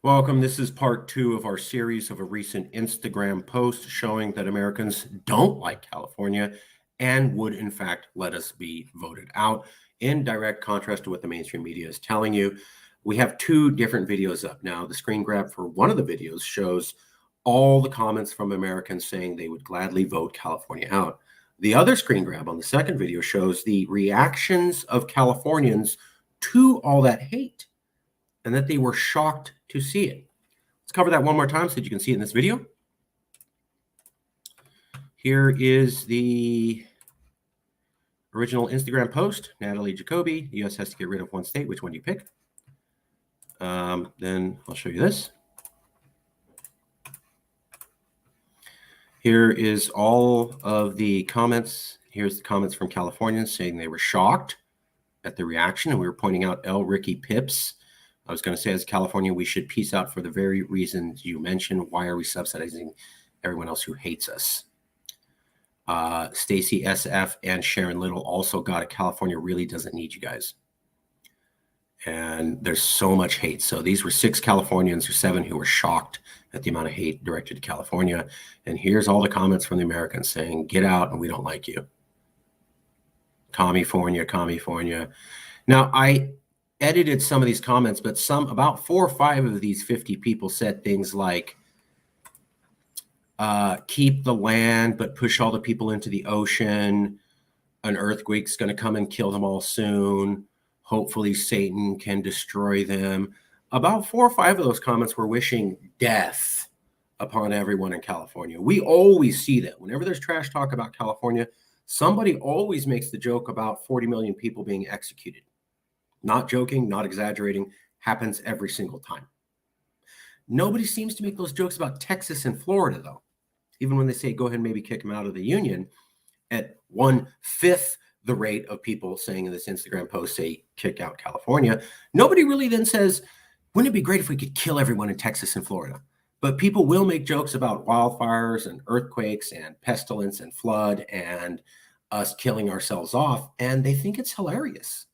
Welcome. This is part 2 of our series of a recent Instagram post showing that Americans don't like California and would, in fact, let us be voted out, in direct contrast to what the mainstream media is telling you. We have 2 different videos up now. The screen grab for one of the videos shows all the comments from Americans saying they would gladly vote California out. The other screen grab on the second video shows the reactions of Californians to all that hate, and that they were shocked to see it. Let's cover that one more time so that you can see it in this video. Here is the original Instagram post. Natalie Jacoby, the U.S. has to get rid of one state. Which one do you pick? Then I'll show you this. Here is all of the comments. Here's the comments from Californians saying they were shocked at the reaction, and we were pointing out L. Ricky Pips. I was going to say, as California, we should peace out for the very reasons you mentioned. Why are we subsidizing everyone else who hates us? Stacy SF and Sharon Little also got it. California really doesn't need you guys. And there's so much hate. So these were 6 Californians or 7 who were shocked at the amount of hate directed to California. And here's all the comments from the Americans saying, get out and we don't like you. California, California. Now, I edited some of these comments, but about 4 or 5 of these 50 people said things like, keep the land, but push all the people into the ocean. An earthquake's going to come and kill them all soon. Hopefully Satan can destroy them. About 4 or 5 of those comments were wishing death upon everyone in California. We always see that. Whenever there's trash talk about California, somebody always makes the joke about 40 million people being executed. Not joking, not exaggerating, happens every single time. Nobody seems to make those jokes about Texas and Florida, though. Even when they say, go ahead and maybe kick them out of the union, at 1/5 the rate of people saying in this Instagram post, say, kick out California, nobody really then says, wouldn't it be great if we could kill everyone in Texas and Florida? But people will make jokes about wildfires and earthquakes and pestilence and flood and us killing ourselves off, and they think it's hilarious.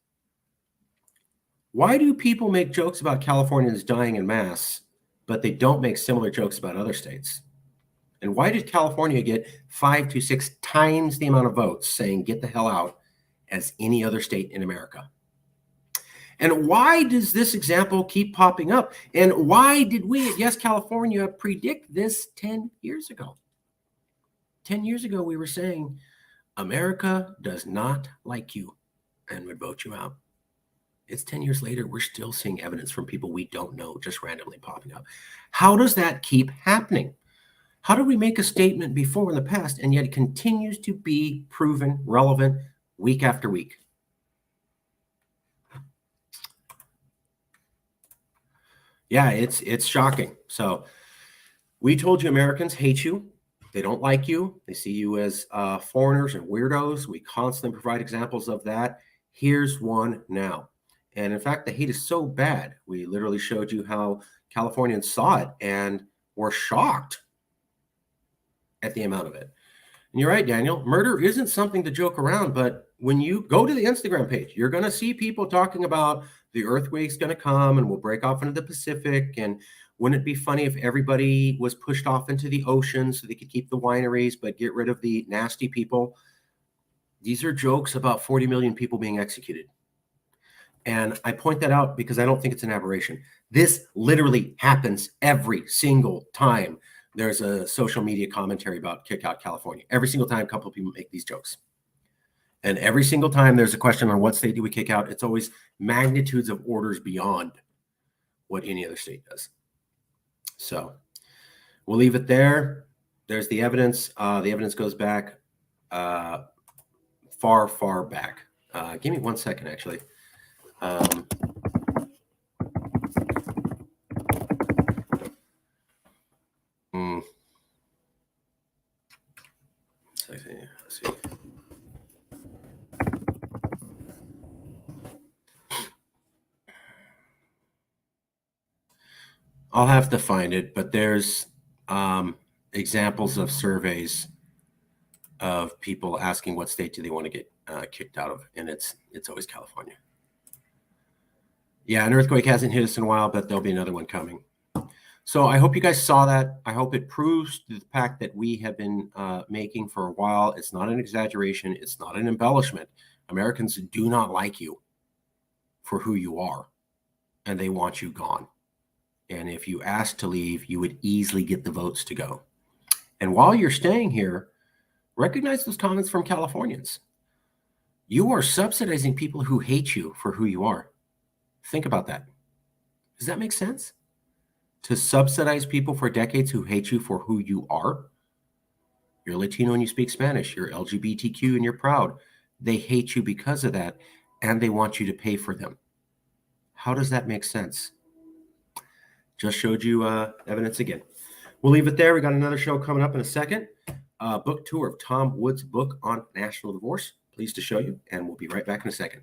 Why do people make jokes about Californians dying en masse, but they don't make similar jokes about other states? And why did California get 5 to 6 times the amount of votes saying get the hell out as any other state in America? And why does this example keep popping up? And why did we at Yes California predict this 10 years ago? 10 years ago, we were saying America does not like you and would vote you out. It's 10 years later, we're still seeing evidence from people we don't know just randomly popping up. How does that keep happening? How do we make a statement before in the past and yet it continues to be proven relevant week after week? Yeah, it's shocking. So we told you Americans hate you. They don't like you. They see you as foreigners and weirdos. We constantly provide examples of that. Here's one now. And in fact, the hate is so bad, we literally showed you how Californians saw it and were shocked at the amount of it. And you're right, Daniel, murder isn't something to joke around, but when you go to the Instagram page, you're going to see people talking about the earthquake's going to come and we'll break off into the Pacific. And wouldn't it be funny if everybody was pushed off into the ocean so they could keep the wineries, but get rid of the nasty people? These are jokes about 40 million people being executed. And I point that out because I don't think it's an aberration. This literally happens every single time there's a social media commentary about kick out California. Every single time a couple of people make these jokes. And every single time there's a question on what state do we kick out, it's always magnitudes of orders beyond what any other state does. So we'll leave it there. There's the evidence. The evidence goes back far, far back. Give me 1 second, actually. Let's see. I'll have to find it, but there's examples of surveys of people asking what state do they want to get kicked out of, and it's always California. Yeah, an earthquake hasn't hit us in a while, but there'll be another one coming. So I hope you guys saw that. I hope it proves the fact that we have been making for a while. It's not an exaggeration. It's not an embellishment. Americans do not like you for who you are, and they want you gone. And if you asked to leave, you would easily get the votes to go. And while you're staying here, recognize those comments from Californians. You are subsidizing people who hate you for who you are. Think about that. Does that make sense? To subsidize people for decades who hate you for who you are? You're Latino and you speak Spanish. You're LGBTQ and you're proud. They hate you because of that, and they want you to pay for them. How does that make sense? Just showed you evidence again. We'll leave it there. We got another show coming up in a second. Book tour of Tom Wood's book on national divorce. Pleased to show you, and we'll be right back in a second.